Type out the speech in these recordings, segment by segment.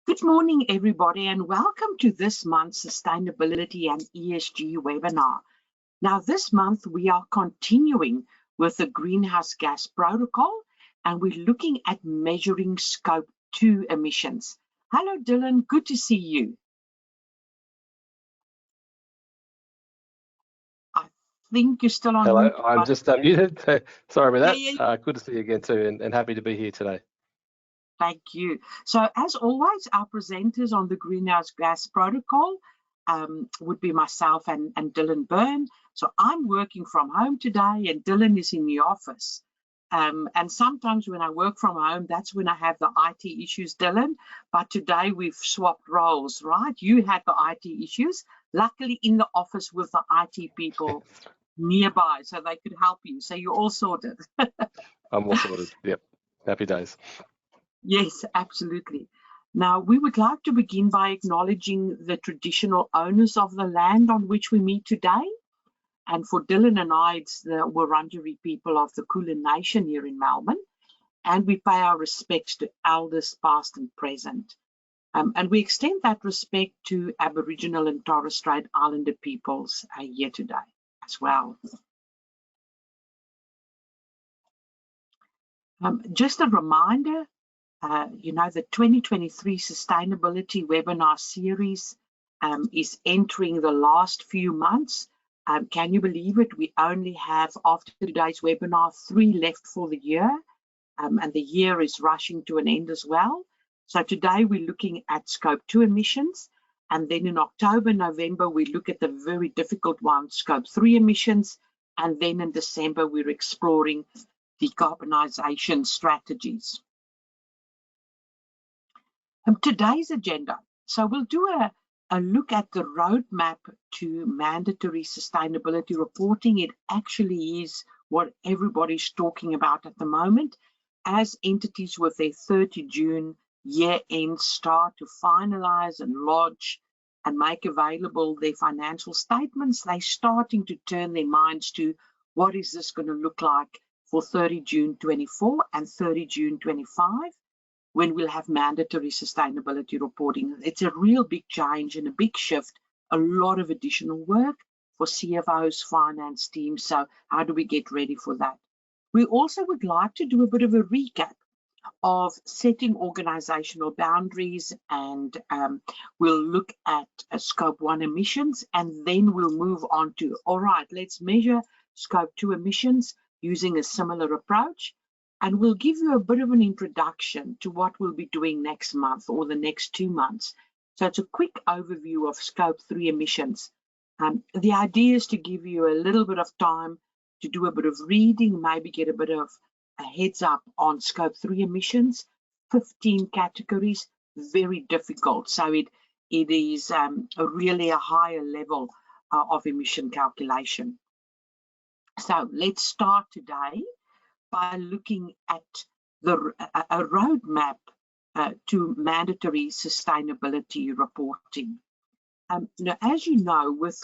Good morning, everybody, and welcome to this month's Sustainability and ESG webinar. Now, this month we are continuing with the Greenhouse Gas Protocol, and we're looking at measuring Scope 2 emissions. Hello, Dylan. Good to see you. I think you're still on Hello, mute. I'm just unmuted. Sorry about that. Yeah. Good to see you again too, and happy to be here today. Thank you. So as always, our presenters on the Greenhouse Gas Protocol would be myself and Dylan Byrne. So I'm working from home today and Dylan is in the office. And sometimes when I work from home, that's when I have the IT issues, Dylan. But today we've swapped roles, right? You had the IT issues, luckily in the office with the IT people nearby so they could help you. So you're all sorted. I'm all sorted. Yep. Happy days. Yes, absolutely. Now, we would like to begin by acknowledging the traditional owners of the land on which we meet today. And for Dylan and I, it's the Wurundjeri people of the Kulin Nation here in Melbourne. And we pay our respects to elders past and present. And we extend that respect to Aboriginal and Torres Strait Islander peoples here today as well. Just a reminder, the 2023 Sustainability Webinar Series is entering the last few months. Can you believe it? We only have, after today's webinar, 3 left for the year, and the year is rushing to an end as well. So today we're looking at Scope 2 emissions, and then in October, November, we look at the very difficult one, Scope 3 emissions, and then in December, we're exploring decarbonisation strategies. Today's agenda. So we'll do a look at the roadmap to mandatory sustainability reporting. It actually is what everybody's talking about at the moment as entities with their 30 June year end start to finalize and lodge and make available their financial statements. They're starting to turn their minds to what is this going to look like for 30 June 24 and 30 June 25. When we'll have mandatory sustainability reporting. It's a real big change and a big shift, a lot of additional work for CFOs, finance teams. So how do we get ready for that? We also would like to do a bit of a recap of setting organizational boundaries, and we'll look at Scope 1 emissions, and then we'll move on to, all right, let's measure Scope 2 emissions using a similar approach. And we'll give you a bit of an introduction to what we'll be doing next month or the next 2 months. So it's a quick overview of Scope 3 emissions. The idea is to give you a little bit of time to do a bit of reading, maybe get a bit of a heads up on Scope 3 emissions, 15 categories, very difficult. So it is really a higher level of emission calculation. So let's start today by looking at a roadmap to mandatory sustainability reporting. Now, as you know, with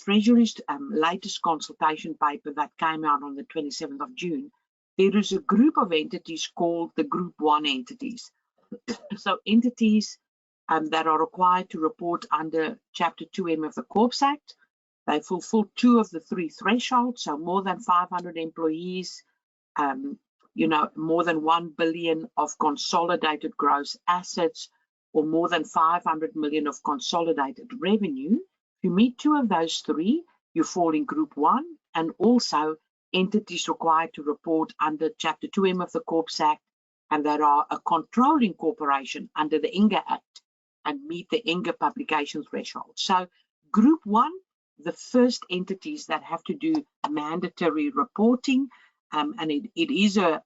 Treasury's latest consultation paper that came out on the 27th of June, there is a group of entities called the Group 1 entities. So entities that are required to report under Chapter 2M of the Corps Act. They fulfill 2 of the 3 thresholds, so more than 500 employees, more than 1 billion of consolidated gross assets, or more than 500 million of consolidated revenue. If you meet 2 of those 3, you fall in Group 1, and also entities required to report under Chapter 2M of the Corps Act, and that are a controlling corporation under the INGA Act and meet the INGA publication threshold. So Group 1, the first entities that have to do mandatory reporting, and it is a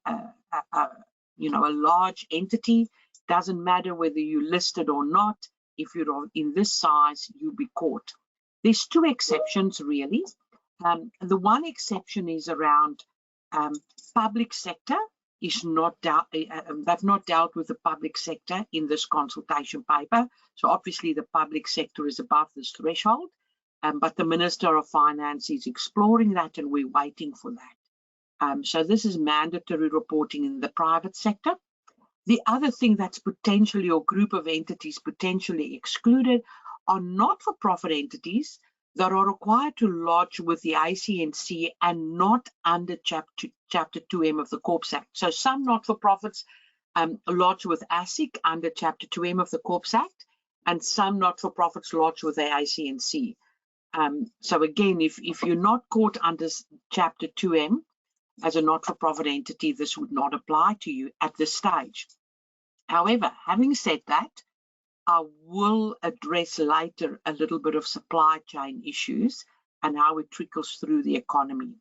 large entity. Doesn't matter whether you listed or not. If you're in this size, you'll be caught. There's 2 exceptions really. The one exception is around public sector. They've not dealt with the public sector in this consultation paper. So obviously the public sector is above this threshold, but the Minister of Finance is exploring that, and we're waiting for that. So this is mandatory reporting in the private sector. The other thing that's potentially, or group of entities potentially excluded, are not-for-profit entities that are required to lodge with the ICNC and not under Chapter 2M of the Corps Act. So some not-for-profits lodge with ASIC under Chapter 2M of the Corps Act, and some not-for-profits lodge with the ICNC. So again, if you're not caught under Chapter 2M as a not-for-profit entity, this would not apply to you at this stage. However, having said that, I will address later a little bit of supply chain issues and how it trickles through the economy.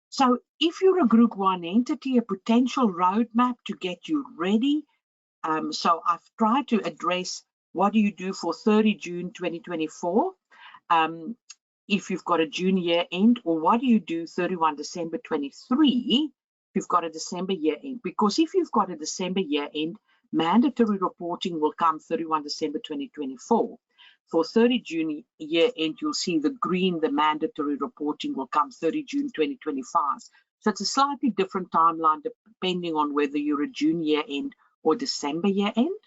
So if you're a Group 1 entity, a potential roadmap to get you ready. So I've tried to address what do you do for 30 June 2024 if you've got a June year end, or what do you do 31 December 23 if you've got a December year end? Because if you've got a December year end, mandatory reporting will come 31 December 2024. For 30 June year end, you'll see the green, the mandatory reporting will come 30 June 2025. So it's a slightly different timeline depending on whether you're a June year end or December year end.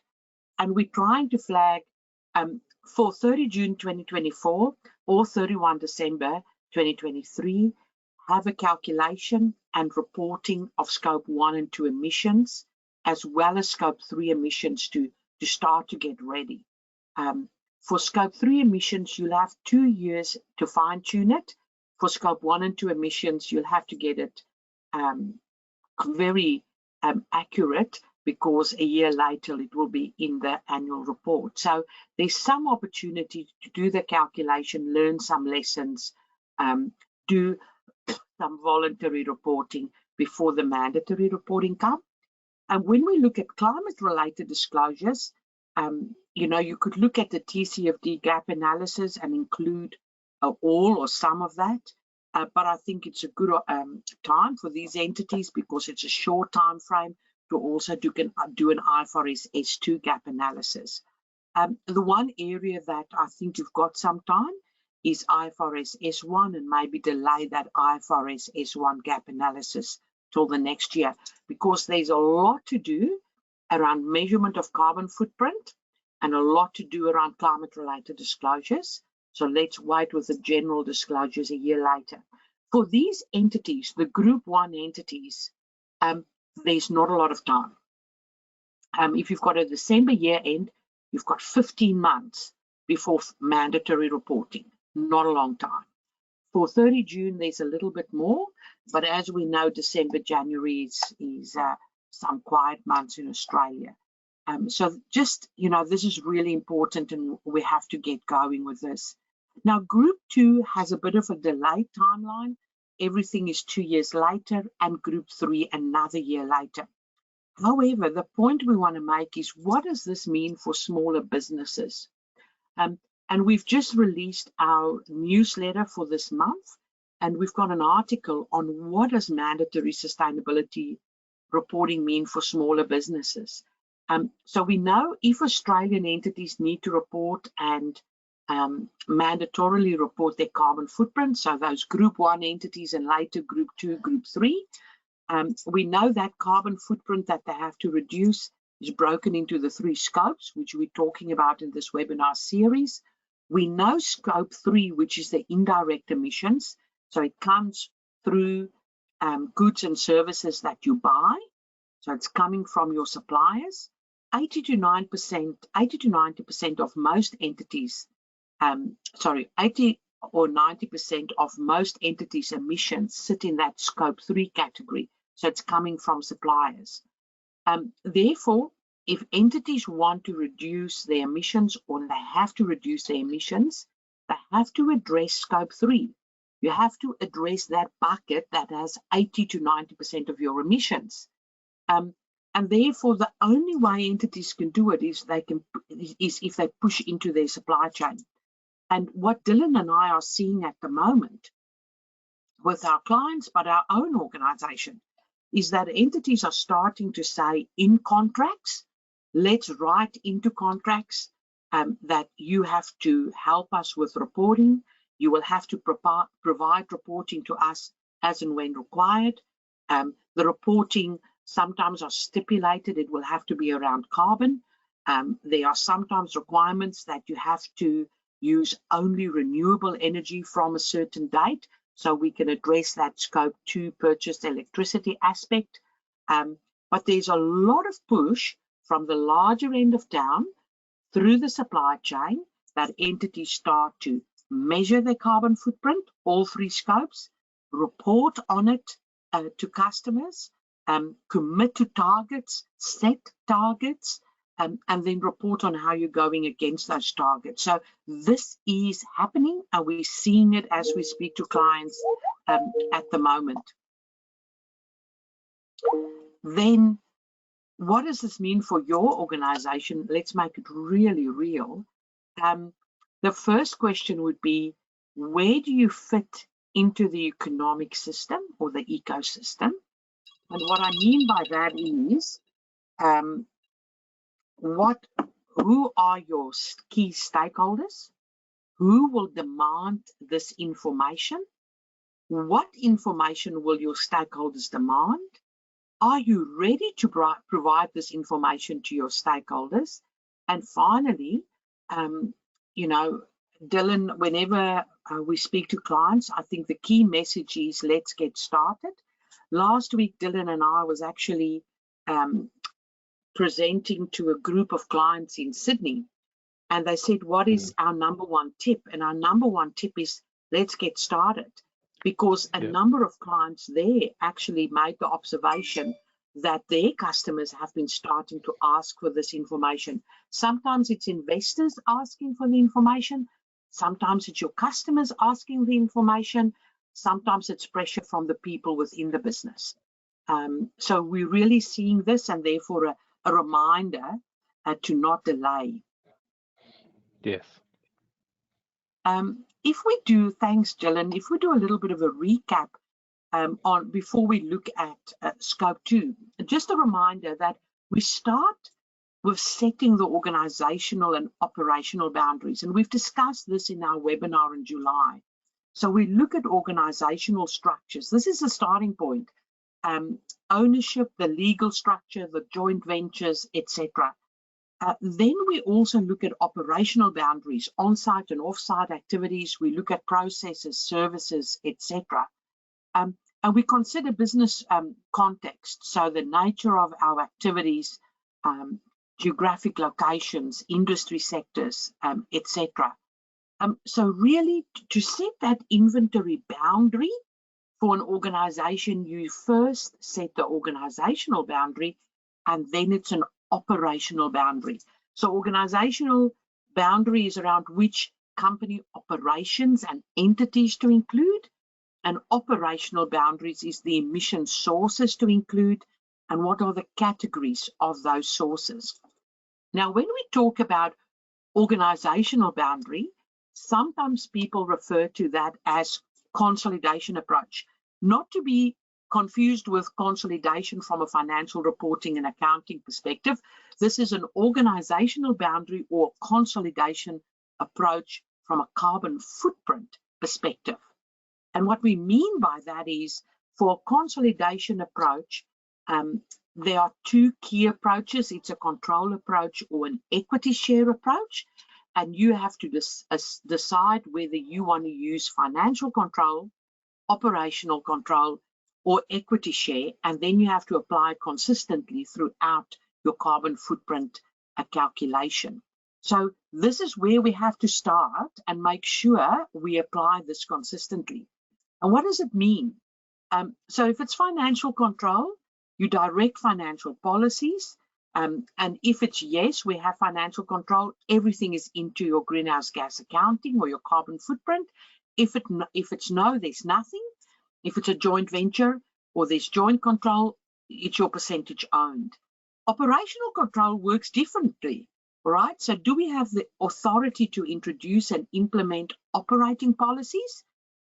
And we're trying to flag for 30 June 2024 or 31 December 2023, have a calculation and reporting of Scope 1 and 2 emissions, as well as Scope 3 emissions to start to get ready. For Scope 3 emissions, you'll have 2 years to fine-tune it. For Scope 1 and 2 emissions, you'll have to get it very accurate, because a year later it will be in the annual report. So there's some opportunity to do the calculation, learn some lessons, do some voluntary reporting before the mandatory reporting comes. And when we look at climate-related disclosures, you could look at the TCFD gap analysis and include all or some of that. But I think it's a good time for these entities, because it's a short time frame, to also do an IFRS S2 gap analysis. The one area that I think you've got some time is IFRS S1, and maybe delay that IFRS S1 gap analysis till the next year, because there's a lot to do around measurement of carbon footprint and a lot to do around climate-related disclosures. So let's wait with the general disclosures a year later. For these entities, the Group 1 entities, there's not a lot of time. If you've got a December year end, you've got 15 months before mandatory reporting, not a long time. For 30 June, there's a little bit more, but as we know, December, January is some quiet months in Australia. So just, this is really important, and we have to get going with this. Now, Group 2 has a bit of a delayed timeline. Everything is 2 years later, and Group 3 another year later. However, the point we want to make is, what does this mean for smaller businesses? And we've just released our newsletter for this month, and we've got an article on what does mandatory sustainability reporting mean for smaller businesses. So we know if Australian entities need to report and mandatorily report their carbon footprint, so those Group 1 entities and later Group 2, Group 3, we know that carbon footprint that they have to reduce is broken into the 3 scopes, which we're talking about in this webinar series. We know Scope 3, which is the indirect emissions, so it comes through goods and services that you buy, so it's coming from your suppliers. 80 to 90% of most entities, 80 or 90% of most entities' emissions sit in that Scope 3 category, so it's coming from suppliers. Therefore, if entities want to reduce their emissions, or they have to reduce their emissions, they have to address Scope 3. You have to address that bucket that has 80 to 90% of your emissions. And therefore, the only way entities can do it is if they push into their supply chain. And what Dylan and I are seeing at the moment with our clients, but our own organization, is that entities are starting to say in contracts, let's write into contracts that you have to help us with reporting. You will have to provide reporting to us as and when required. The reporting sometimes are stipulated it will have to be around carbon. There are sometimes requirements that you have to use only renewable energy from a certain date, so we can address that scope 2 purchased electricity aspect. But there's a lot of push from the larger end of town through the supply chain that entities start to measure their carbon footprint, all 3 scopes, report on it to customers, commit to targets, set targets, and then report on how you're going against those targets. So this is happening, and we're seeing it as we speak to clients at the moment. Then what does this mean for your organization? Let's make it really real. The first question would be, where do you fit into the economic system or the ecosystem? And what I mean by that is, who are your key stakeholders? Who will demand this information? What information will your stakeholders demand? Are you ready to provide this information to your stakeholders? And finally, you know, Dylan, whenever we speak to clients, I think the key message is let's get started. Last week, Dylan and I was actually presenting to a group of clients in Sydney, and they said, what is our #1 tip? And our #1 tip is let's get started, because a number of clients there actually made the observation that their customers have been starting to ask for this information. Sometimes it's investors asking for the information, sometimes it's your customers asking the information, sometimes it's pressure from the people within the business. So we're really seeing this, and therefore a reminder to not delay. Yes. If we do, thanks Dylan, if we do a little bit of a recap on before we look at scope 2, just a reminder that we start with setting the organizational and operational boundaries, and we've discussed this in our webinar in July. So we look at organizational structures. This is the starting point. Ownership, the legal structure, the joint ventures, etc. Then we also look at operational boundaries, on-site and off-site activities. We look at processes, services, etc. And we consider business context, so the nature of our activities, geographic locations, industry sectors, etc. So really, to set that inventory boundary for an organization, you first set the organizational boundary, and then it's an operational boundary. So organizational boundary is around which company operations and entities to include, and operational boundaries is the emission sources to include, and what are the categories of those sources. Now, when we talk about organizational boundary, sometimes people refer to that as consolidation approach, not to be confused with consolidation from a financial reporting and accounting perspective. This is an organizational boundary or consolidation approach from a carbon footprint perspective. And what we mean by that is, for a consolidation approach, there are 2 key approaches. It's a control approach or an equity share approach. And you have to decide whether you want to use financial control, operational control, or equity share, and then you have to apply it consistently throughout your carbon footprint calculation. So this is where we have to start and make sure we apply this consistently. And what does it mean? So if it's financial control, you direct financial policies, and if it's yes, we have financial control, everything is into your greenhouse gas accounting or your carbon footprint. If it's no, there's nothing. If it's a joint venture or there's joint control, it's your percentage owned. Operational control works differently, right? So do we have the authority to introduce and implement operating policies?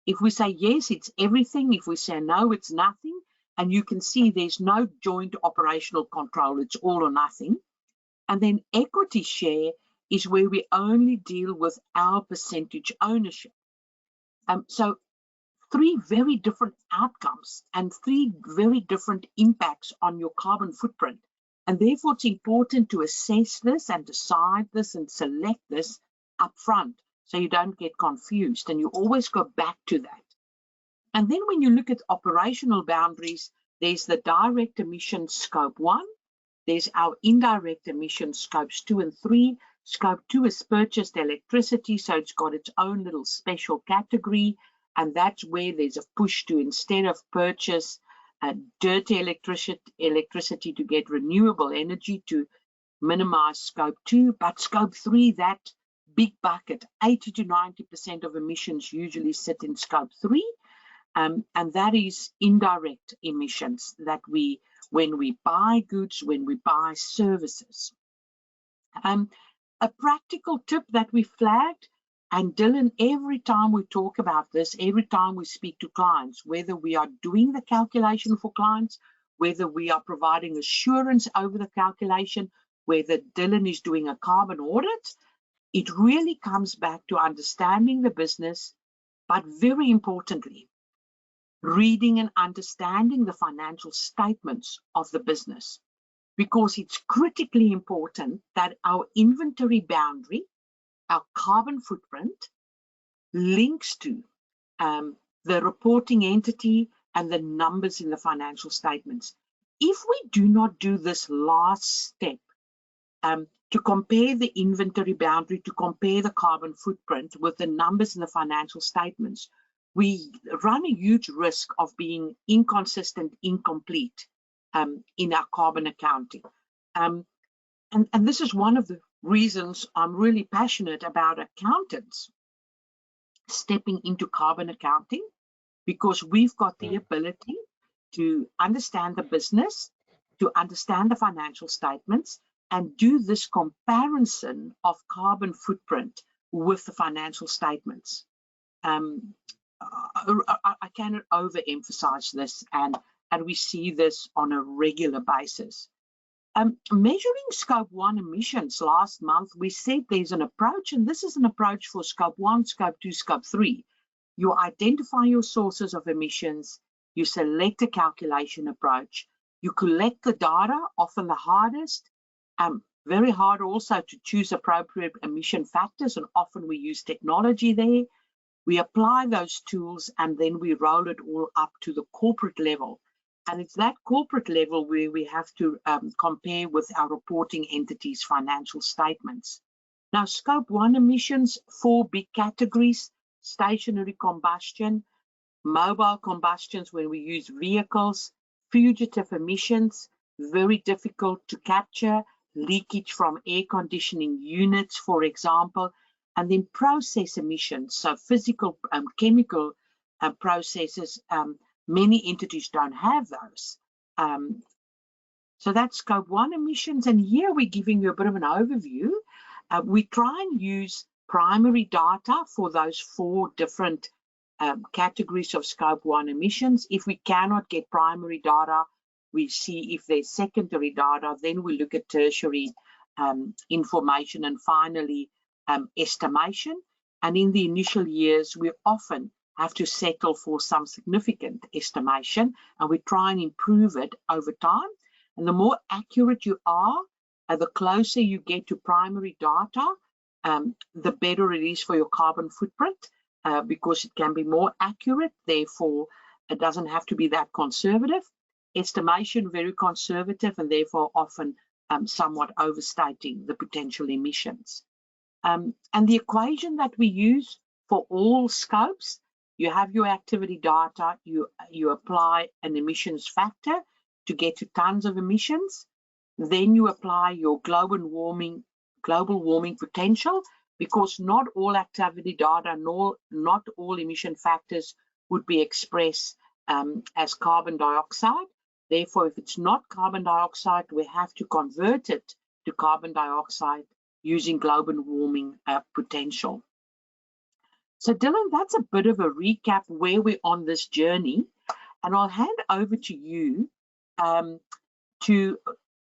If we say yes, it's everything. If we say no, it's nothing. And you can see there's no joint operational control. It's all or nothing. And then equity share is where we only deal with our percentage ownership. So three very different outcomes and three very different impacts on your carbon footprint. And therefore, it's important to assess this and decide this and select this up front so you don't get confused, and you always go back to that. And then when you look at operational boundaries, there's the direct emission scope 1, there's our indirect emission scopes 2 and 3. Scope 2 is purchased electricity, so it's got its own little special category, and that's where there's a push to, instead of purchase dirty electricity to get renewable energy to minimize scope 2. But scope 3, that big bucket, 80 to 90% of emissions usually sit in scope 3, and that is indirect emissions that when we buy goods, when we buy services. A practical tip that we flagged, and Dylan, every time we talk about this, every time we speak to clients, whether we are doing the calculation for clients, whether we are providing assurance over the calculation, whether Dylan is doing a carbon audit, it really comes back to understanding the business, but very importantly, reading and understanding the financial statements of the business, because it's critically important that our inventory boundary, our carbon footprint, links to the reporting entity and the numbers in the financial statements. If we do not do this last step, to compare the inventory boundary, to compare the carbon footprint with the numbers in the financial statements, we run a huge risk of being inconsistent, incomplete in our carbon accounting. And this is one of the reasons I'm really passionate about accountants stepping into carbon accounting, because we've got the ability to understand the business, to understand the financial statements, and do this comparison of carbon footprint with the financial statements. I cannot overemphasize this, and we see this on a regular basis. Measuring scope 1 emissions, last month we said there's an approach, and this is an approach for scope 1, scope 2, scope 3. You identify your sources of emissions, you select a calculation approach, you collect the data, often the hardest, very hard also to choose appropriate emission factors, and often we use technology there. We apply those tools and then we roll it all up to the corporate level. And it's that corporate level where we have to compare with our reporting entities' financial statements. Now, scope 1 emissions, 4 big categories: stationary combustion, mobile combustions when we use vehicles, fugitive emissions, very difficult to capture, leakage from air conditioning units, for example, and then process emissions, so physical, chemical processes. Many entities don't have those. So that's scope 1 emissions, and here we're giving you a bit of an overview. We try and use primary data for those 4 different categories of scope 1 emissions. If we cannot get primary data, we see if there's secondary data, then we look at tertiary information, and finally estimation. And in the initial years, we often have to settle for some significant estimation, and we try and improve it over time. And the more accurate you are, the closer you get to primary data, the better it is for your carbon footprint, because it can be more accurate, therefore it doesn't have to be that conservative. Estimation, very conservative, and therefore often somewhat overstating the potential emissions. And the equation that we use for all scopes, you have your activity data, you apply an emissions factor to get to tons of emissions, then you apply your global warming potential, because not all activity data, not all emission factors would be expressed as carbon dioxide. Therefore, if it's not carbon dioxide, we have to convert it to carbon dioxide using global warming potential. So Dylan, that's a bit of a recap where we're on this journey, and I'll hand over to you to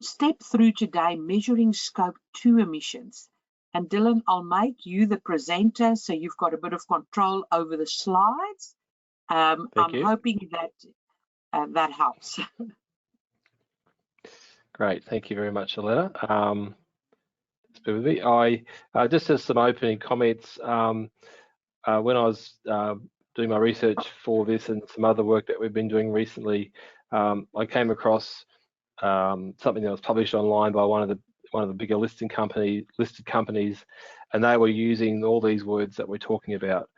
step through today measuring scope 2 emissions. And Dylan, I'll make you the presenter so you've got a bit of control over the slides, I'm you. hoping that that helps. Great, thank you very much, Aletta. Bear with me. I just as some opening comments. When I was doing my research for this and some other work that we've been doing recently, I came across something that was published online by one of the bigger listed companies, and they were using all these words that we're talking about,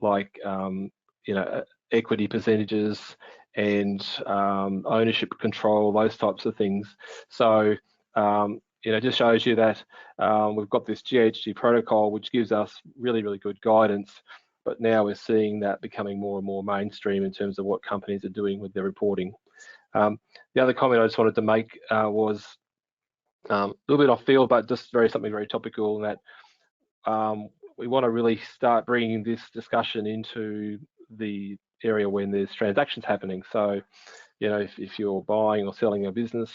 like you know, equity percentages and ownership control, those types of things. So you know, just shows you that we've got this GHG protocol, which gives us really, really good guidance. But now we're seeing that becoming more and more mainstream in terms of what companies are doing with their reporting. The other comment I just wanted to make was a little bit off field, but just something very topical, in that we want to really start bringing this discussion into the area when there's transactions happening. So, you know, if you're buying or selling a business,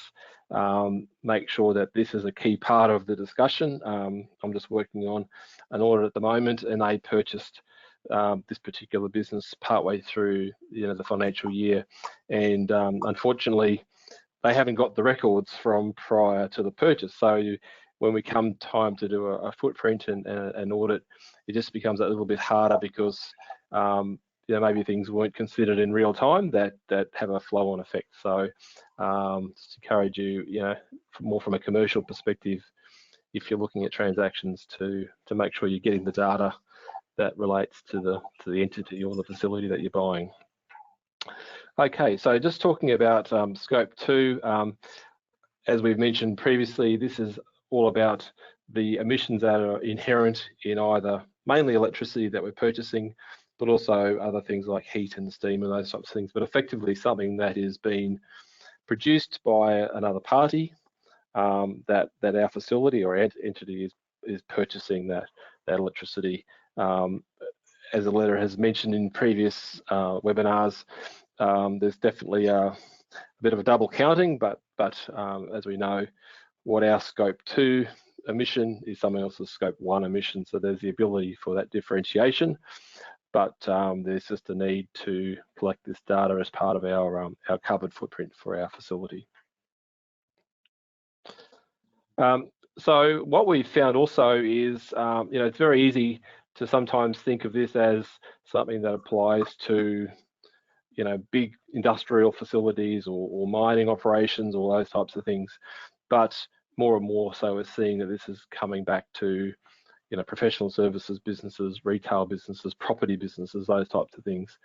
make sure that this is a key part of the discussion. I'm just working on an audit at the moment, and they purchased this particular business partway through, you know, the financial year, and unfortunately, they haven't got the records from prior to the purchase. So when we come time to do a footprint and an audit, it just becomes a little bit harder because you know, maybe things weren't considered in real time that have a flow-on effect. So just encourage you, you know, more from a commercial perspective, if you're looking at transactions, to make sure you're getting the data that relates to the entity or the facility that you're buying. Okay, so just talking about scope 2, as we've mentioned previously, this is all about the emissions that are inherent in either mainly electricity that we're purchasing, but also other things like heat and steam and those types of things, but effectively something that is being produced by another party, that our facility or entity is purchasing that electricity. As Aletta has mentioned in previous webinars, there's definitely a bit of a double counting, but as we know, what our scope 2 emission is someone else's scope 1 emission, so there's the ability for that differentiation, but there's just a need to collect this data as part of our carbon footprint for our facility. So what we've found also is, you know, it's very easy to sometimes think of this as something that applies to, you know, big industrial facilities or mining operations or those types of things, but more and more so we're seeing that this is coming back to, you know, professional services businesses, retail businesses, property businesses, those types of things.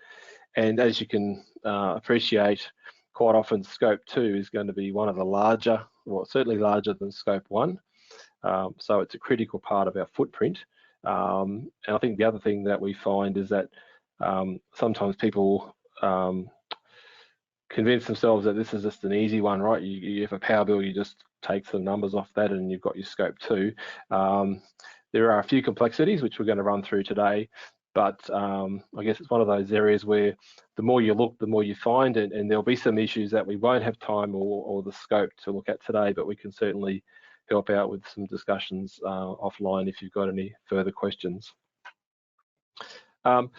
And as you can appreciate, quite often scope 2 is going to be one of the larger, well, certainly larger than scope 1. So it's a critical part of our footprint. And I think the other thing that we find is that sometimes people convince themselves that this is just an easy one, right? You have a power bill, you just take some numbers off that and you've got your scope 2. There are a few complexities which we're going to run through today, but I guess it's one of those areas where the more you look, the more you find, and there'll be some issues that we won't have time or the scope to look at today, but we can certainly help out with some discussions offline if you've got any further questions.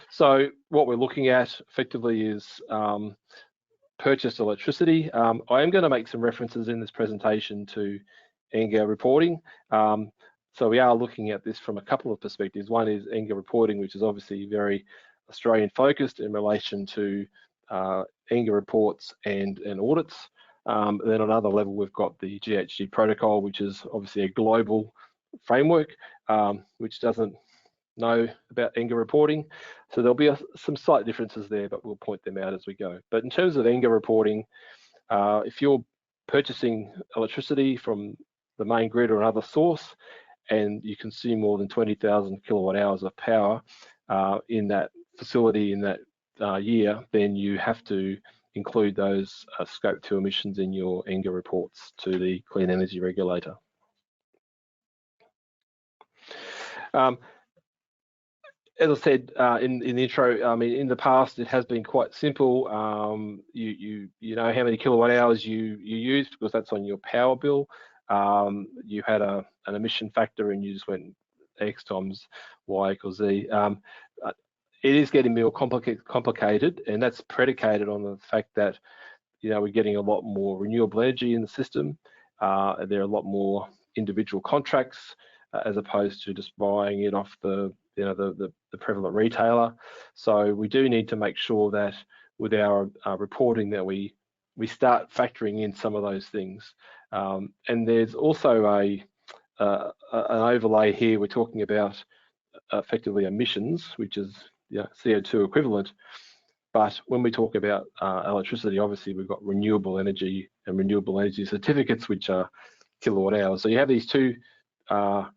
So what we're looking at effectively is purchased electricity. I am going to make some references in this presentation to ENGA reporting. So we are looking at this from a couple of perspectives. One is ENGA reporting, which is obviously very Australian focused in relation to ENGA reports and audits. Then on another level, we've got the GHG Protocol, which is obviously a global framework, which doesn't know about ENGA reporting. So there'll be some slight differences there, but we'll point them out as we go. But in terms of ENGA reporting, if you're purchasing electricity from the main grid or another source, and you consume more than 20,000 kilowatt hours of power in that facility in that year, then you have to include those scope 2 emissions in your ENGA reports to the Clean Energy Regulator. As I said in the intro, I mean, in the past it has been quite simple. You know how many kilowatt hours you used because that's on your power bill. You had an emission factor and you just went X times Y equals Z. it is getting more complicated, and that's predicated on the fact that we're getting a lot more renewable energy in the system. There are a lot more individual contracts as opposed to just buying it off the prevalent retailer. So we do need to make sure that with our reporting that we start factoring in some of those things. And there's also an overlay here. We're talking about effectively emissions, which is CO2 equivalent. But when we talk about electricity, obviously we've got renewable energy and renewable energy certificates, which are kilowatt hours. So you have these two kind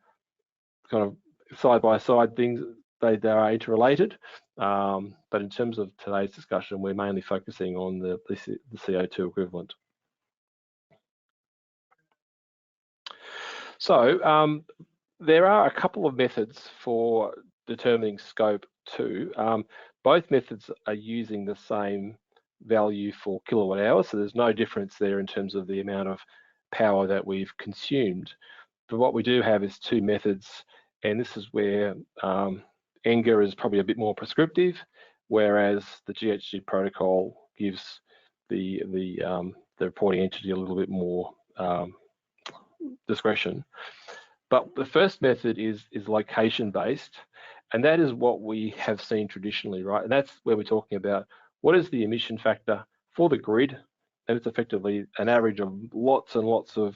of side-by-side things. They are interrelated. But in terms of today's discussion, we're mainly focusing on the CO2 equivalent. So there are a couple of methods for determining scope 2. Both methods are using the same value for kilowatt hours, so there's no difference there in terms of the amount of power that we've consumed. But what we do have is two methods, and this is where ENGA is probably a bit more prescriptive, whereas the GHG protocol gives the reporting entity a little bit more discretion. But the first method is location based, and that is what we have seen traditionally, right? And that's where we're talking about what is the emission factor for the grid, and it's effectively an average of lots and lots of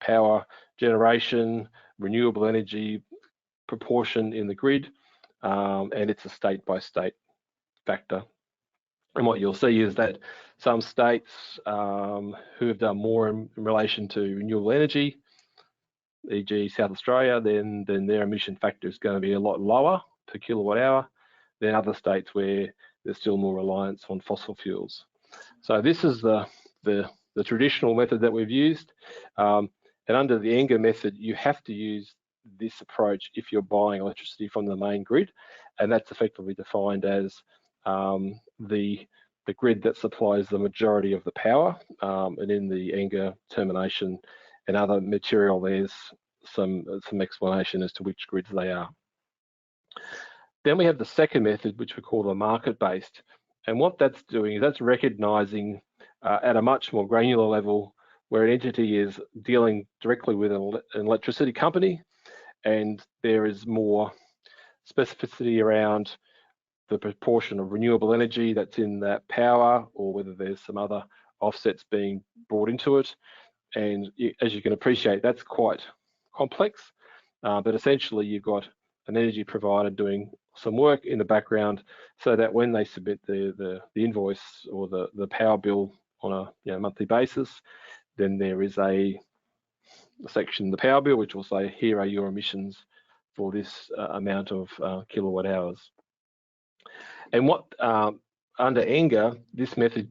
power generation, renewable energy proportion in the grid, and it's a state-by-state factor. And what you'll see is that some states who have done more in relation to renewable energy, e.g. South Australia, then their emission factor is going to be a lot lower per kilowatt hour than other states where there's still more reliance on fossil fuels. So this is the traditional method that we've used. And under the ENGA method, you have to use this approach if you're buying electricity from the main grid, and that's effectively defined as the grid that supplies the majority of the power. And in the ENGA termination and other material, there's some explanation as to which grids they are. Then we have the second method, which we call the market-based. And what that's doing is that's recognizing at a much more granular level where an entity is dealing directly with an electricity company, and there is more specificity around the proportion of renewable energy that's in that power, or whether there's some other offsets being brought into it. And as you can appreciate, that's quite complex, but essentially you've got an energy provider doing some work in the background so that when they submit the invoice or the power bill on a monthly basis, then there is a section in the power bill which will say, here are your emissions for this amount of kilowatt hours. And what under ENGA, this method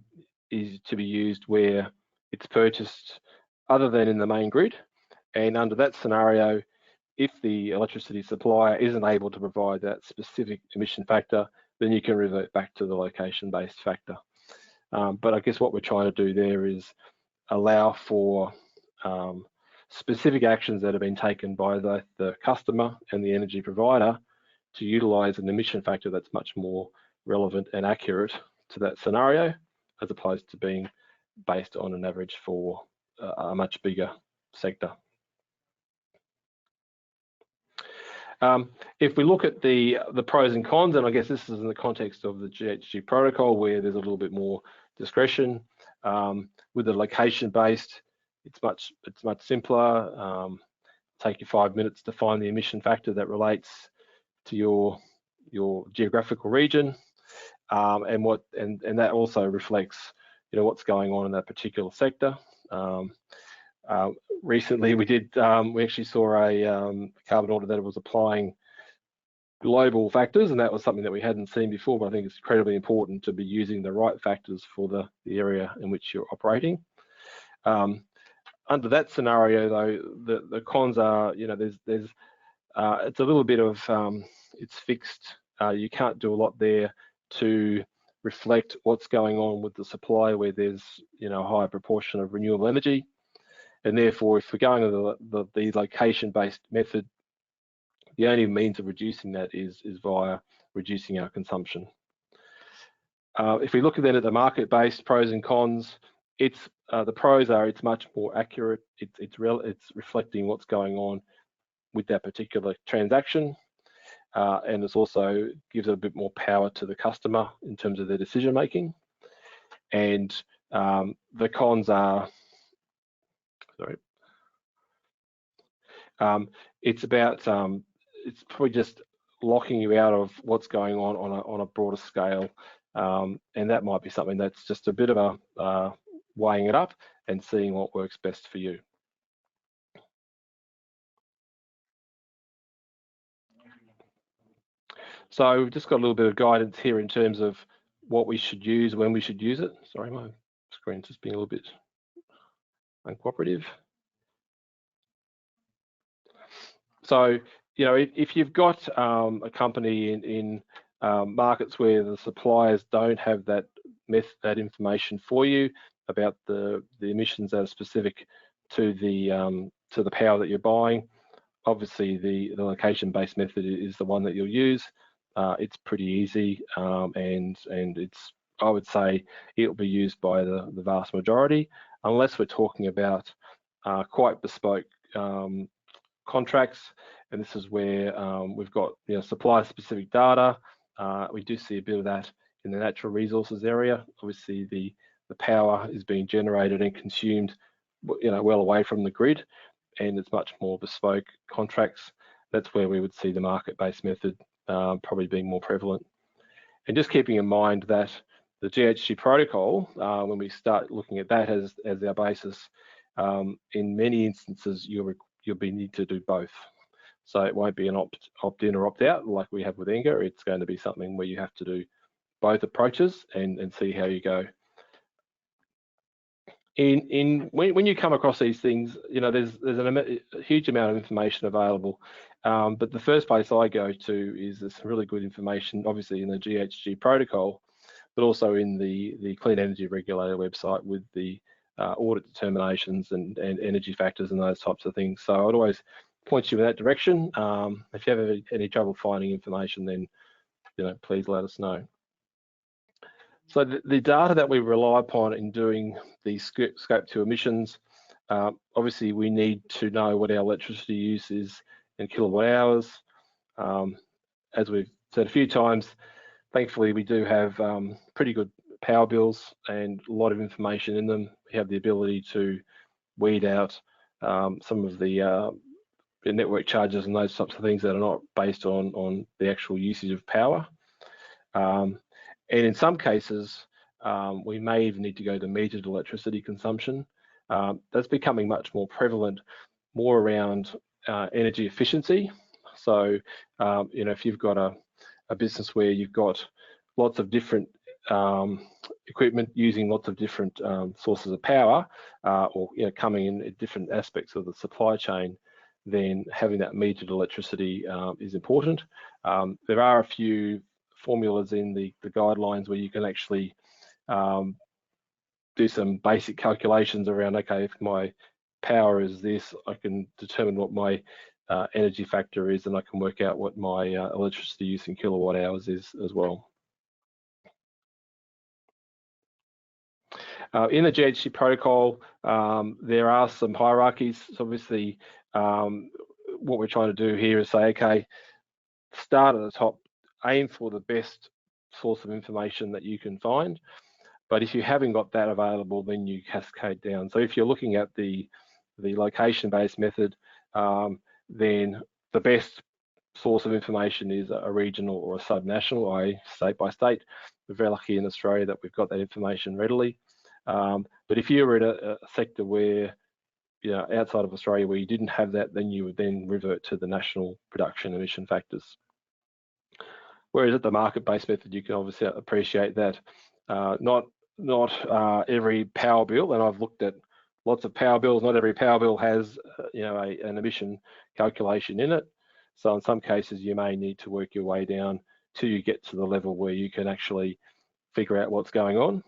is to be used where it's purchased other than in the main grid, and under that scenario, if the electricity supplier isn't able to provide that specific emission factor, then you can revert back to the location-based factor. But I guess what we're trying to do there is allow for specific actions that have been taken by the customer and the energy provider to utilise an emission factor that's much more relevant and accurate to that scenario, as opposed to being based on an average for a much bigger sector. If we look at the pros and cons, and I guess this is in the context of the GHG protocol where there's a little bit more discretion. With the location-based, it's much simpler. Take you 5 minutes to find the emission factor that relates to your geographical region, and that also reflects what's going on in that particular sector. Recently we actually saw a carbon audit that was applying global factors, and that was something that we hadn't seen before, but I think it's incredibly important to be using the right factors for the area in which you're operating. Under that scenario though, the cons are, there's it's a little bit of it's fixed. You can't do a lot there to reflect what's going on with the supply where there's a higher proportion of renewable energy, and therefore if we're going to the location-based method, the only means of reducing that is via reducing our consumption. If we look then at the market-based pros and cons, it's the pros are it's much more accurate. It's reflecting what's going on with that particular transaction, and it's also gives it a bit more power to the customer in terms of their decision making. And the cons are, sorry, it's about it's probably just locking you out of what's going on a broader scale, and that might be something that's just a bit of a weighing it up and seeing what works best for you. So we've just got a little bit of guidance here in terms of what we should use, when we should use it. Sorry, my screen's just being a little bit uncooperative. So, you know, if you've got a company in markets where the suppliers don't have that information for you about the emissions that are specific to the power that you're buying, obviously the location-based method is the one that you'll use. It's pretty easy, and it's, I would say, it'll be used by the vast majority, unless we're talking about quite bespoke contracts, and this is where we've got, you know, supplier-specific data. We do see a bit of that in the natural resources area. Obviously, the power is being generated and consumed, you know, well away from the grid, and it's much more bespoke contracts. That's where we would see the market-based method probably being more prevalent. And just keeping in mind that the GHG protocol, when we start looking at that as our basis, in many instances you'll need to do both. So it won't be an opt-in or opt-out like we have with Enga. It's going to be something where you have to do both approaches and see how you go. When you come across these things, you know, there's a huge amount of information available, but the first place I go to is there's some really good information, obviously in the GHG protocol, but also in the Clean Energy Regulator website with the audit determinations and energy factors and those types of things. So I'd always point you in that direction. If you have any trouble finding information, then, you know, please let us know. So the data that we rely upon in doing the scope 2 emissions, obviously we need to know what our electricity use is in kilowatt hours. As we've said a few times, thankfully we do have pretty good power bills and a lot of information in them. We have the ability to weed out some of the network charges and those types of things that are not based on the actual usage of power. And in some cases, we may even need to go to metered electricity consumption. That's becoming much more prevalent, more around energy efficiency. So, you know, if you've got a business where you've got lots of different equipment using lots of different sources of power, or, you know, coming in at different aspects of the supply chain, then having that metered electricity is important. There are a few formulas in the guidelines where you can actually do some basic calculations around, okay, if my power is this, I can determine what my energy factor is, and I can work out what my electricity use in kilowatt hours is as well. In the GHG protocol, there are some hierarchies. So obviously, what we're trying to do here is say, okay, start at the top, aim for the best source of information that you can find. But if you haven't got that available, then you cascade down. So if you're looking at the location-based method, then the best source of information is a regional or a subnational, i.e. state by state. We're very lucky in Australia that we've got that information readily. But if you were in a sector where, you know, outside of Australia where you didn't have that, then you would then revert to the national production emission factors. Whereas at the market-based method, you can obviously appreciate that not every power bill, and I've looked at lots of power bills, not every power bill has you know, an emission calculation in it. So in some cases, you may need to work your way down till you get to the level where you can actually figure out what's going on.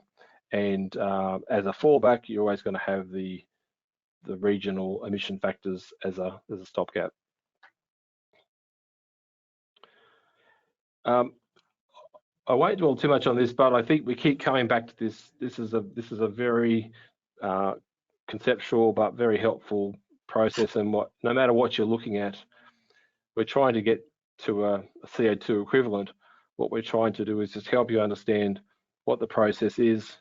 And as a fallback, you're always going to have the regional emission factors as a stopgap. I won't dwell too much on this, but I think we keep coming back to this. This is a very conceptual but very helpful process, and no matter what you're looking at, we're trying to get to a CO2 equivalent. What we're trying to do is just help you understand what the process is.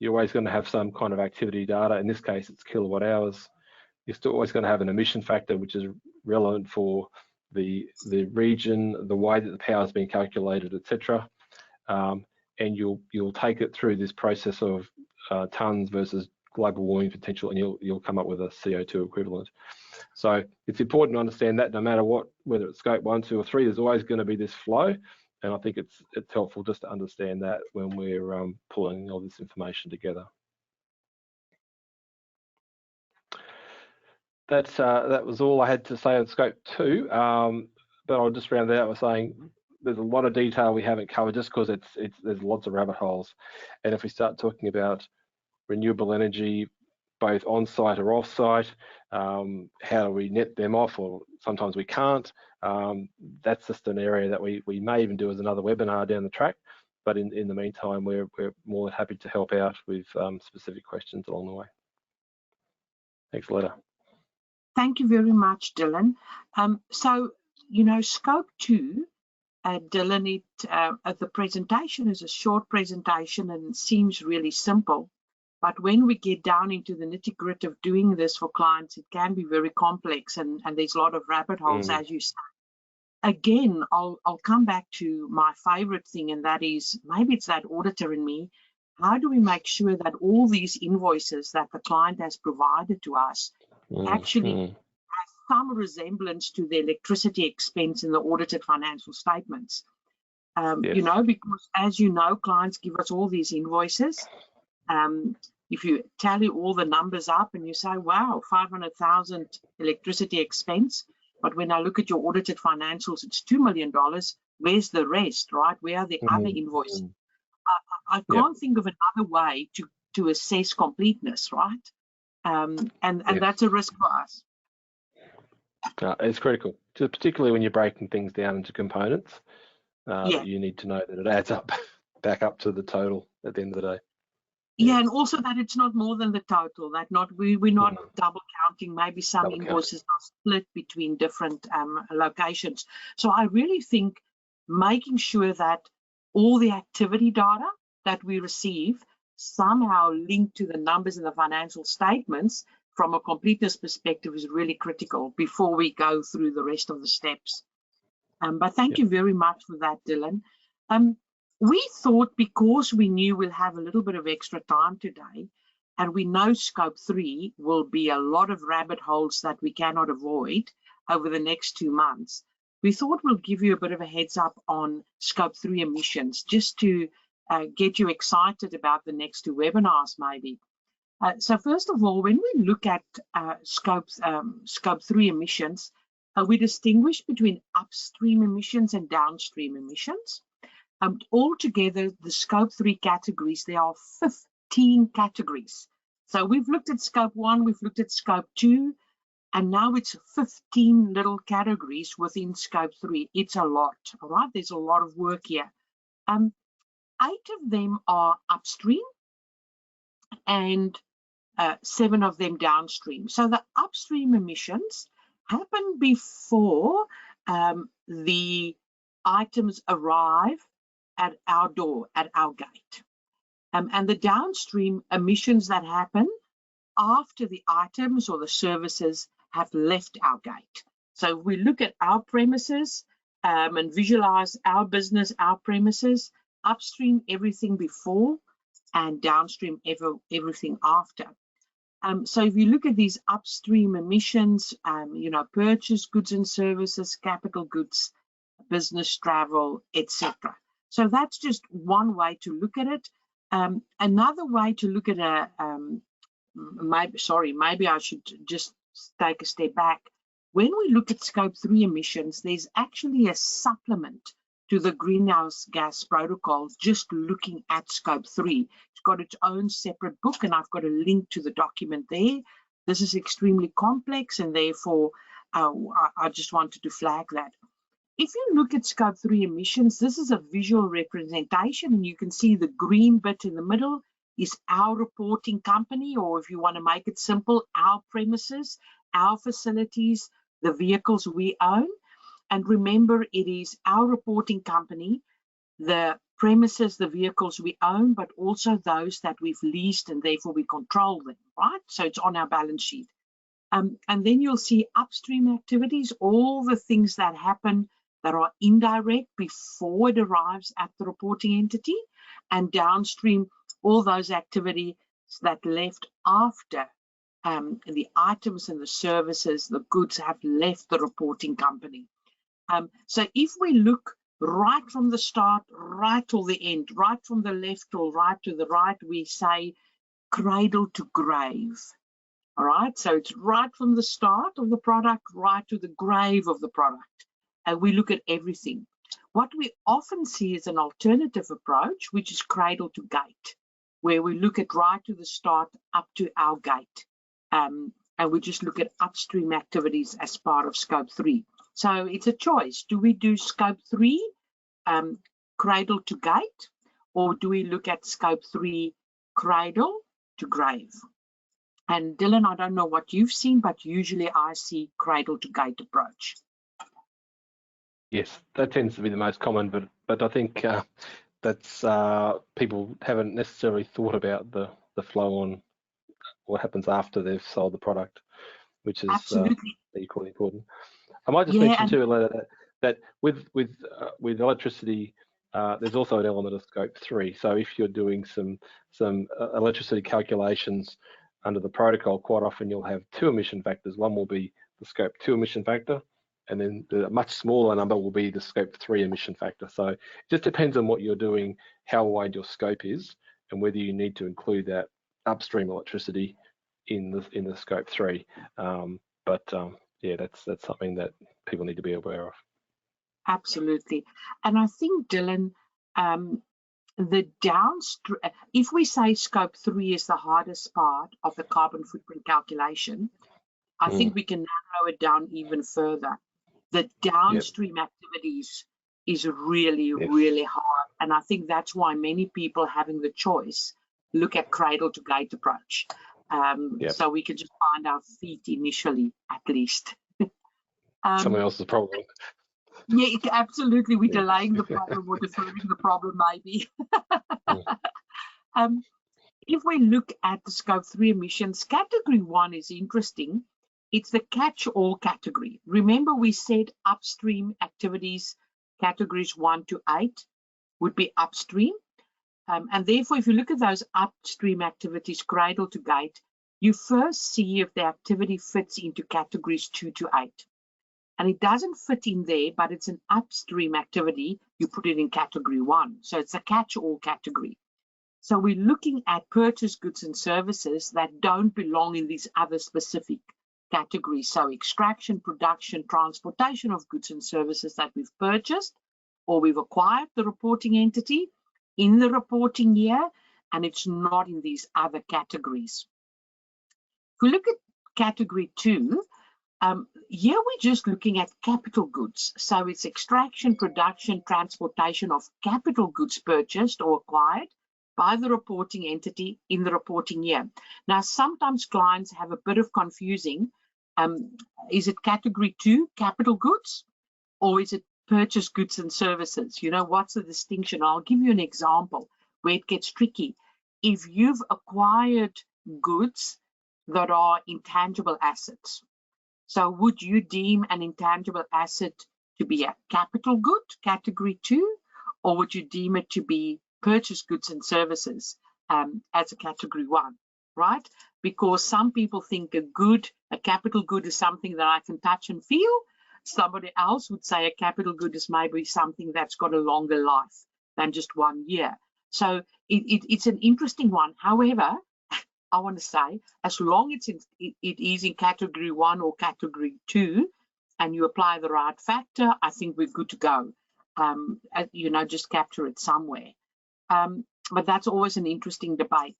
You're always going to have some kind of activity data. In this case, it's kilowatt hours. You're still always going to have an emission factor, which is relevant for the region, the way that the power is being calculated, etc. And you'll take it through this process of tons versus global warming potential, and you'll come up with a CO2 equivalent. So it's important to understand that no matter what, whether it's scope 1, 2, or 3, there's always going to be this flow. And I think it's helpful just to understand that when we're pulling all this information together. That was all I had to say on scope 2, but I'll just round that out by saying there's a lot of detail we haven't covered just because there's lots of rabbit holes. And if we start talking about renewable energy, both on-site or off-site, how do we net them off, or sometimes we can't. That's just an area that we may even do as another webinar down the track. But in the meantime, we're more than happy to help out with specific questions along the way. Thanks, Aletta. Thank you very much, Dylan. So, scope 2, Dylan, the presentation is a short presentation and it seems really simple. But when we get down into the nitty-gritty of doing this for clients, it can be very complex, and there's a lot of rabbit holes, as you say. Again, I'll come back to my favorite thing, and that is, maybe it's that auditor in me. How do we make sure that all these invoices that the client has provided to us actually have some resemblance to the electricity expense in the audited financial statements? Yes. Because as you know, clients give us all these invoices. If you tally all the numbers up and you say, wow, 500,000 electricity expense, but when I look at your audited financials, it's $2 million. Where's the rest, right? Where are the other invoices? I can't think of another way to assess completeness, right? And that's a risk for us. It's critical, particularly when you're breaking things down into components. You need to know that it adds up back up to the total at the end of the day. Yeah, and also that it's not more than the total, that we're not double counting. Maybe some invoices are split between different locations. So I really think making sure that all the activity data that we receive somehow linked to the numbers in the financial statements from a completeness perspective is really critical before we go through the rest of the steps. But thank you very much for that, Dylan. We thought, because we knew we'll have a little bit of extra time today, and we know scope 3 will be a lot of rabbit holes that we cannot avoid over the next 2 months, we thought we'll give you a bit of a heads up on scope 3 emissions, just to get you excited about the next 2 webinars maybe. So first of all, when we look at scope 3 emissions, we distinguish between upstream emissions and downstream emissions. Altogether, the scope 3 categories, there are 15 categories. So we've looked at scope 1, we've looked at scope 2, and now it's 15 little categories within scope 3. It's a lot, all right? There's a lot of work here. 8 of them are upstream and 7 of them downstream. So the upstream emissions happen before the items arrive at our door, at our gate. And the downstream emissions that happen after the items or the services have left our gate. So we look at our premises and visualize our business, our premises, upstream everything before and downstream everything after. So if you look at these upstream emissions, purchase goods and services, capital goods, business travel, etc. So that's just one way to look at it. Another way to look at maybe I should just take a step back. When we look at scope 3 emissions, there's actually a supplement to the greenhouse gas protocol just looking at scope 3. It's got its own separate book, and I've got a link to the document there. This is extremely complex, and therefore I just wanted to flag that. if you look at Scope 3 emissions, this is a visual representation, and you can see the green bit in the middle is our reporting company, or if you want to make it simple, our premises, our facilities, the vehicles we own. And remember, it is our reporting company, the premises, the vehicles we own, but also those that we've leased, and therefore we control them, right? So it's on our balance sheet. And then you'll see upstream activities, all the things that happen that are indirect before it arrives at the reporting entity, and downstream, all those activities that left after the items and the services, the goods have left the reporting company. So if we look right from the start, right till the end, right from the left or right to the right, we say cradle to grave. All right, so it's right from the start of the product, right to the grave of the product. And we look at everything. What we often see is an alternative approach, which is cradle to gate, where we look at right to the start up to our gate. And we just look at upstream activities as part of Scope 3. So it's a choice. Do we do Scope 3, cradle to gate, or do we look at Scope 3, cradle to grave? And Dylan, I don't know what you've seen, but usually I see cradle to gate approach. Yes, that tends to be the most common, but I think that's people haven't necessarily thought about the flow on what happens after they've sold the product, which is equally important. I might just mention too, Aletta, that with electricity, there's also an element of Scope 3. So if you're doing some electricity calculations under the protocol, quite often you'll have two emission factors. One will be the Scope 2 emission factor, and then the much smaller number will be the Scope 3 emission factor. So it just depends on what you're doing, how wide your scope is, and whether you need to include that upstream electricity in the Scope 3. Yeah, that's something that people need to be aware of. Absolutely. And I think, Dylan, the downstream, if we say Scope 3 is the hardest part of the carbon footprint calculation, I think we can narrow it down even further. The downstream activities is really, really hard. And I think that's why many people having the choice look at cradle to gate approach. So we can just find our feet initially, at least. Someone else's problem. Yeah, absolutely. We're delaying the problem or deferring the problem, maybe. If we look at the Scope 3 emissions, Category 1 is interesting. It's the catch-all category. Remember, we said upstream activities, categories 1 to 8 would be upstream. And therefore, if you look at those upstream activities, cradle to gate, you first see if the activity fits into categories 2 to 8. And it doesn't fit in there, but it's an upstream activity, you put it in Category 1. So it's a catch-all category. So we're looking at purchased goods and services that don't belong in these other specific categories. So extraction, production, transportation of goods and services that we've purchased or we've acquired the reporting entity in the reporting year, and it's not in these other categories. If we look at Category 2, here we're just looking at capital goods. So it's extraction, production, transportation of capital goods purchased or acquired by the reporting entity in the reporting year. Now, sometimes clients have a bit of confusing. Is it Category 2, capital goods, or is it purchased goods and services? You know, what's the distinction? I'll give you an example where it gets tricky. If you've acquired goods that are intangible assets, so would you deem an intangible asset to be a capital good, Category 2, or would you deem it to be purchased goods and services as a Category 1, right? Because some people think a capital good is something that I can touch and feel. Somebody else would say a capital good is maybe something that's got a longer life than just 1 year. So it's an interesting one. However, I want to say, as long as it is in Category 1 or Category 2, and you apply the right factor, I think we're good to go. You know, just capture it somewhere. But that's always an interesting debate.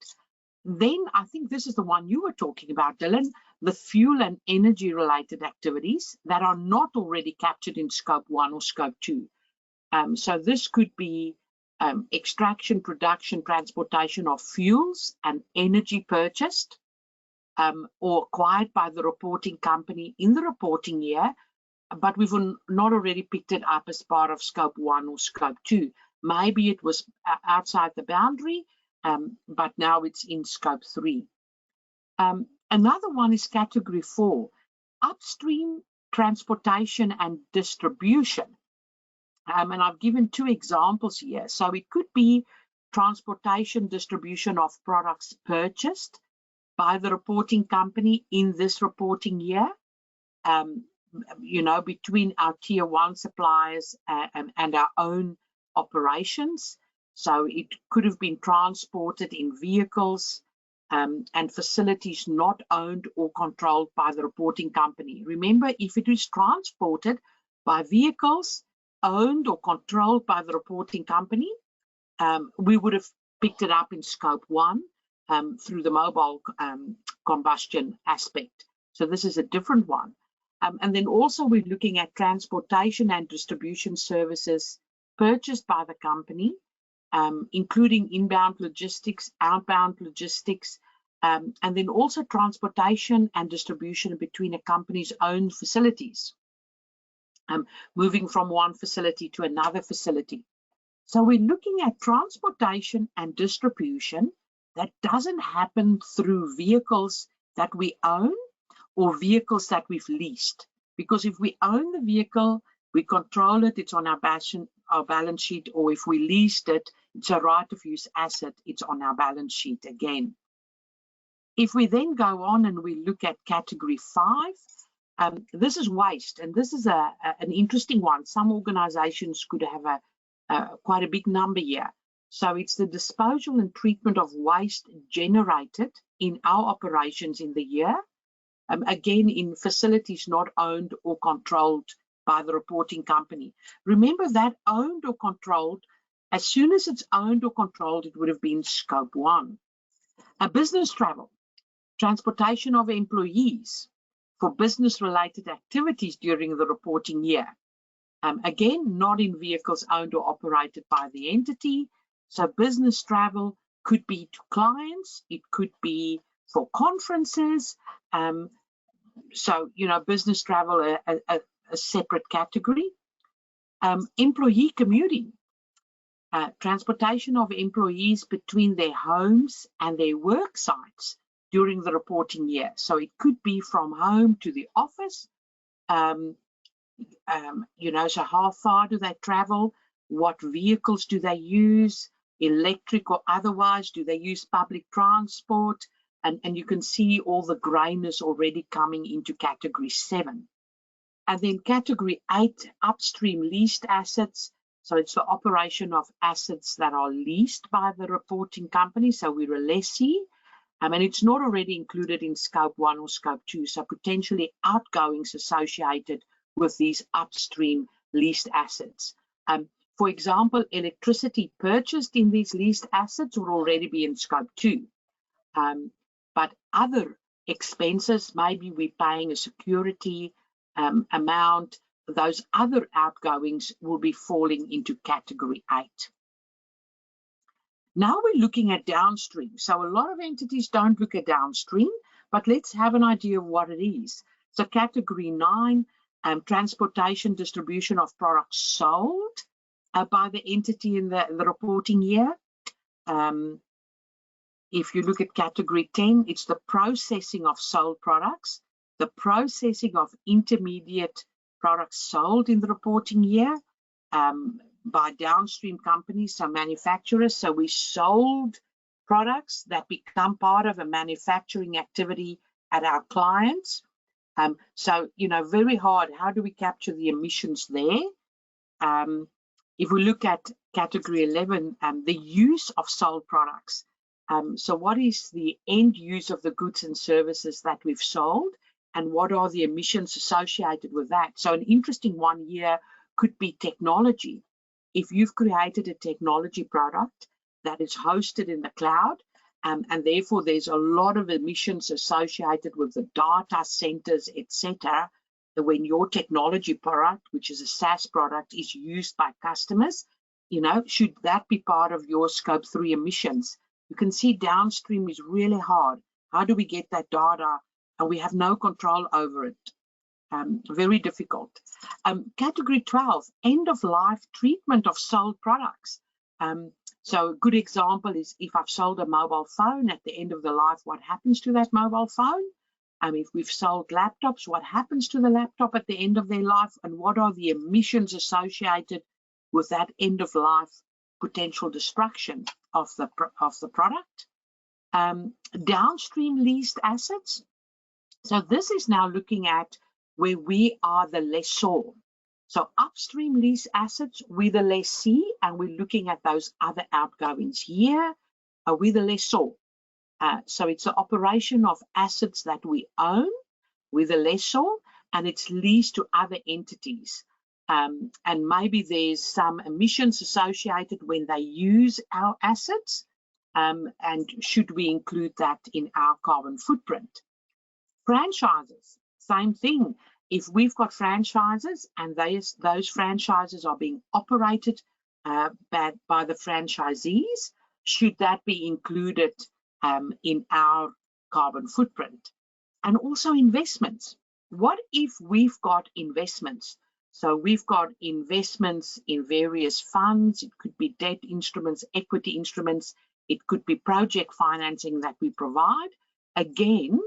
Then I think this is the one you were talking about, Dylan, the fuel and energy related activities that are not already captured in scope 1 or scope 2. So this could be extraction, production, transportation of fuels and energy purchased or acquired by the reporting company in the reporting year, but we've not already picked it up as part of scope 1 or scope 2. Maybe it was outside the boundary, but now it's in scope 3. Another one is category 4, upstream transportation and distribution. And I've given 2 examples here. So it could be transportation, distribution of products purchased by the reporting company in this reporting year, you know, between our tier 1 suppliers and our own operations. So it could have been transported in vehicles and facilities not owned or controlled by the reporting company. Remember, if it is transported by vehicles owned or controlled by the reporting company, we would have picked it up in scope 1 through the mobile combustion aspect. So this is a different one. And then also we're looking at transportation and distribution services purchased by the company, including inbound logistics, outbound logistics, and then also transportation and distribution between a company's own facilities, moving from one facility to another facility. So we're looking at transportation and distribution that doesn't happen through vehicles that we own or vehicles that we've leased. Because if we own the vehicle, we control it, it's on our balance sheet, or if we leased it, it's a right of use asset, it's on our balance sheet again. If we then go on and we look at category 5, this is waste, and this is an interesting one. Some organizations could have quite a big number here. So it's the disposal and treatment of waste generated in our operations in the year, again in facilities not owned or controlled by the reporting company. Remember that owned or controlled, as soon as it's owned or controlled, it would have been scope 1. Business travel, transportation of employees for business-related activities during the reporting year. Again, not in vehicles owned or operated by the entity. So business travel could be to clients, it could be for conferences. So, you know, business travel, a separate category. Employee commuting, transportation of employees between their homes and their work sites during the reporting year. So it could be from home to the office. You know, so how far do they travel? What vehicles do they use? Electric or otherwise? Do they use public transport? And you can see all the grayness already coming into category 7. And then category 8, upstream leased assets. So it's the operation of assets that are leased by the reporting company. So we're a lessee. And it's not already included in scope 1 or scope 2. So potentially outgoings associated with these upstream leased assets. For example, electricity purchased in these leased assets would already be in scope 2. But other expenses, maybe we're paying a security amount, those other outgoings will be falling into category 8. Now we're looking at downstream. So a lot of entities don't look at downstream, but let's have an idea of what it is. So category 9, transportation, distribution of products sold by the entity in the reporting year. If you look at category 10, it's the processing of sold products, the processing of intermediate products sold in the reporting year by downstream companies, so manufacturers. So we sold products that become part of a manufacturing activity at our clients. So, you know, very hard. How do we capture the emissions there? If we look at category 11, the use of sold products. So what is the end use of the goods and services that we've sold, and what are the emissions associated with that? So an interesting one here could be technology. If you've created a technology product that is hosted in the cloud, and therefore there's a lot of emissions associated with the data centers, etc. When your technology product, which is a SaaS product, is used by customers, should that be part of your scope 3 emissions? You can see downstream is really hard. How do we get that data? And we have no control over it. Very difficult. Category 12, end of life treatment of sold products. So a good example is if I've sold a mobile phone at the end of the life, what happens to that mobile phone? If we've sold laptops, what happens to the laptop at the end of their life? And what are the emissions associated with that end of life potential destruction of the product? Downstream leased assets. So this is now looking at where we are the lessor. So upstream lease assets, we're the lessee, and we're looking at those other outgoings. Here, we're the lessor. So it's an operation of assets that we own, we're the lessor, and it's leased to other entities. And maybe there's some emissions associated when they use our assets, and should we include that in our carbon footprint? Franchises, same thing. If we've got franchises and those franchises are being operated by the franchisees, should that be included in our carbon footprint? And also investments. What if we've got investments? So we've got investments in various funds. It could be debt instruments, equity instruments. It could be project financing that we provide. Again,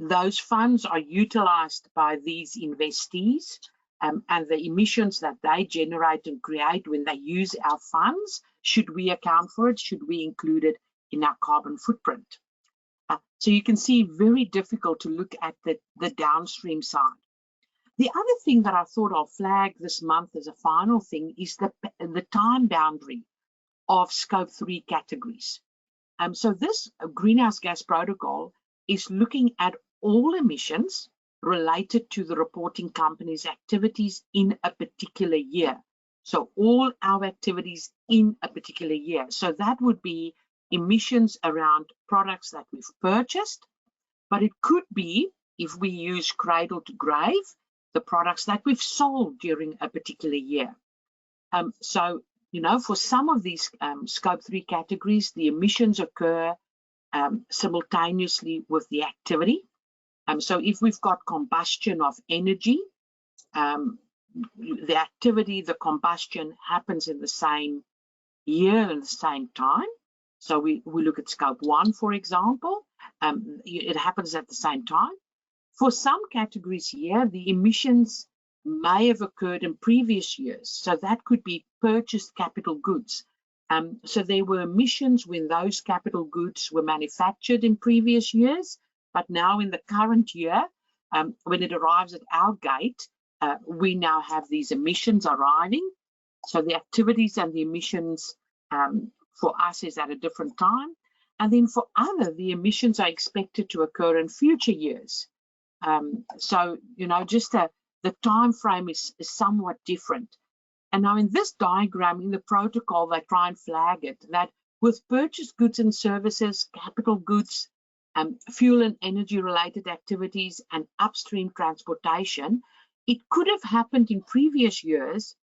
those funds are utilized by these investees, and the emissions that they generate and create when they use our funds, should we account for it? Should we include it in our carbon footprint? So you can see very difficult to look at the downstream side. The other thing that I thought I'll flag this month as a final thing is the time boundary of scope 3 categories. So this greenhouse gas protocol is looking at all emissions related to the reporting company's activities in a particular year. So all our activities in a particular year. So that would be emissions around products that we've purchased, but it could be, if we use cradle to grave, the products that we've sold during a particular year. So, for some of these scope 3 categories, the emissions occur simultaneously with the activity. So if we've got combustion of energy, the activity, the combustion happens in the same year and the same time. So we look at scope 1, for example, it happens at the same time. For some categories here, the emissions may have occurred in previous years. So that could be purchased capital goods. So there were emissions when those capital goods were manufactured in previous years, but now in the current year, when it arrives at our gate, we now have these emissions arriving. So the activities and the emissions for us is at a different time. And then for other, the emissions are expected to occur in future years. So, just the time frame is somewhat different. And now in this diagram, in the protocol, they try and flag it, that with purchased goods and services, capital goods, fuel and energy related activities, and upstream transportation, it could have happened in previous years,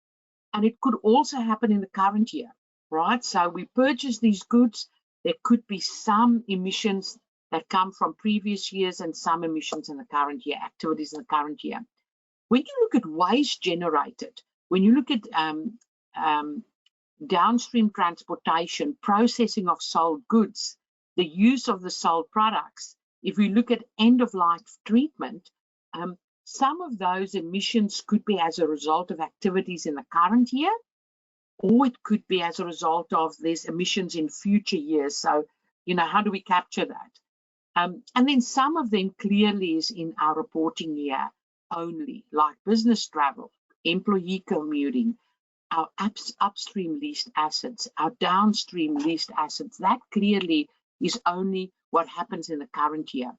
and it could also happen in the current year, right? So we purchase these goods, there could be some emissions that come from previous years and some emissions in the current year, activities in the current year. When you look at waste generated, when you look at downstream transportation, processing of sold goods, the use of the sold products, if we look at end-of-life treatment, some of those emissions could be as a result of activities in the current year, or it could be as a result of these emissions in future years. So, how do we capture that? And then some of them clearly is in our reporting year only, like business travel, employee commuting, our upstream leased assets, our downstream leased assets. That clearly is only what happens in the current year.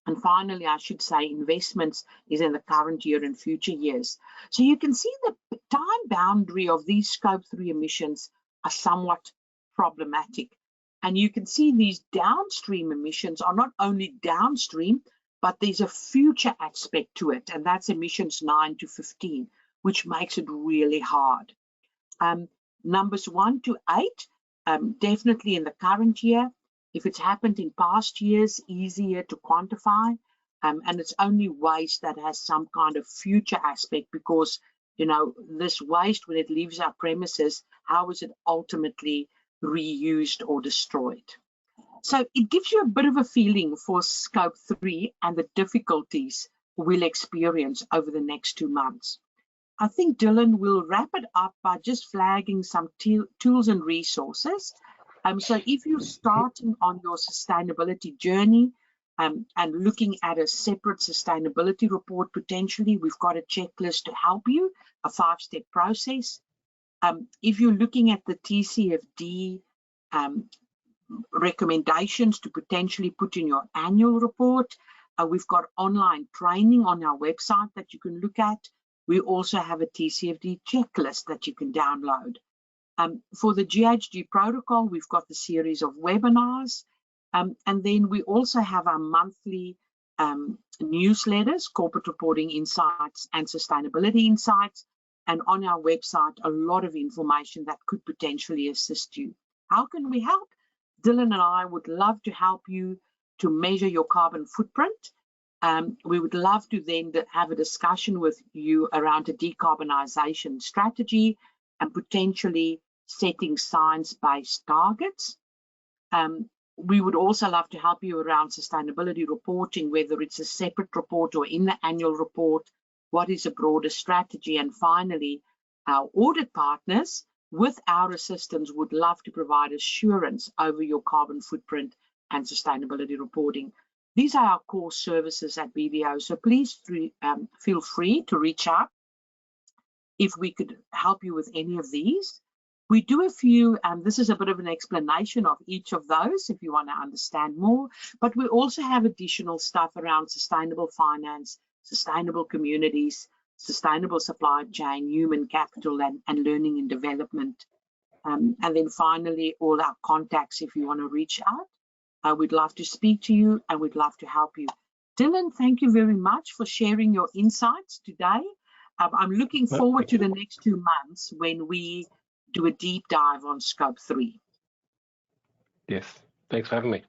And finally, I should say investments is in the current year and future years. So you can see the time boundary of these scope 3 emissions are somewhat problematic. And you can see these downstream emissions are not only downstream, but there's a future aspect to it, and that's emissions 9 to 15, which makes it really hard. Numbers 1 to 8, definitely in the current year. If it's happened in past years, easier to quantify. And it's only waste that has some kind of future aspect, because, you know, this waste, when it leaves our premises, how is it ultimately reused or destroyed? So it gives you a bit of a feeling for scope 3 and the difficulties we'll experience over the next 2 months. I think Dylan will wrap it up by just flagging some tools and resources. So if you're starting on your sustainability journey and looking at a separate sustainability report, potentially, we've got a checklist to help you, a 5-step process. If you're looking at the TCFD recommendations to potentially put in your annual report, we've got online training on our website that you can look at. We also have a TCFD checklist that you can download. For the GHG protocol, we've got the series of webinars, and then we also have our monthly newsletters, corporate reporting insights and sustainability insights, and on our website, a lot of information that could potentially assist you. How can we help? Dylan and I would love to help you to measure your carbon footprint. We would love to then have a discussion with you around a decarbonization strategy and potentially setting science-based targets. We would also love to help you around sustainability reporting, whether it's a separate report or in the annual report, what is a broader strategy. And finally, our audit partners, with our assistance, would love to provide assurance over your carbon footprint and sustainability reporting. These are our core services at BDO, so please feel free to reach out if we could help you with any of these. We do a few, and this is a bit of an explanation of each of those if you want to understand more, but we also have additional stuff around sustainable finance, sustainable communities, sustainable supply chain, human capital, and learning and development. And then finally, all our contacts if you want to reach out. We'd love to speak to you and we'd love to help you. Dylan, thank you very much for sharing your insights today. I'm looking forward to the next 2 months when we do a deep dive on scope 3. Yes, thanks for having me.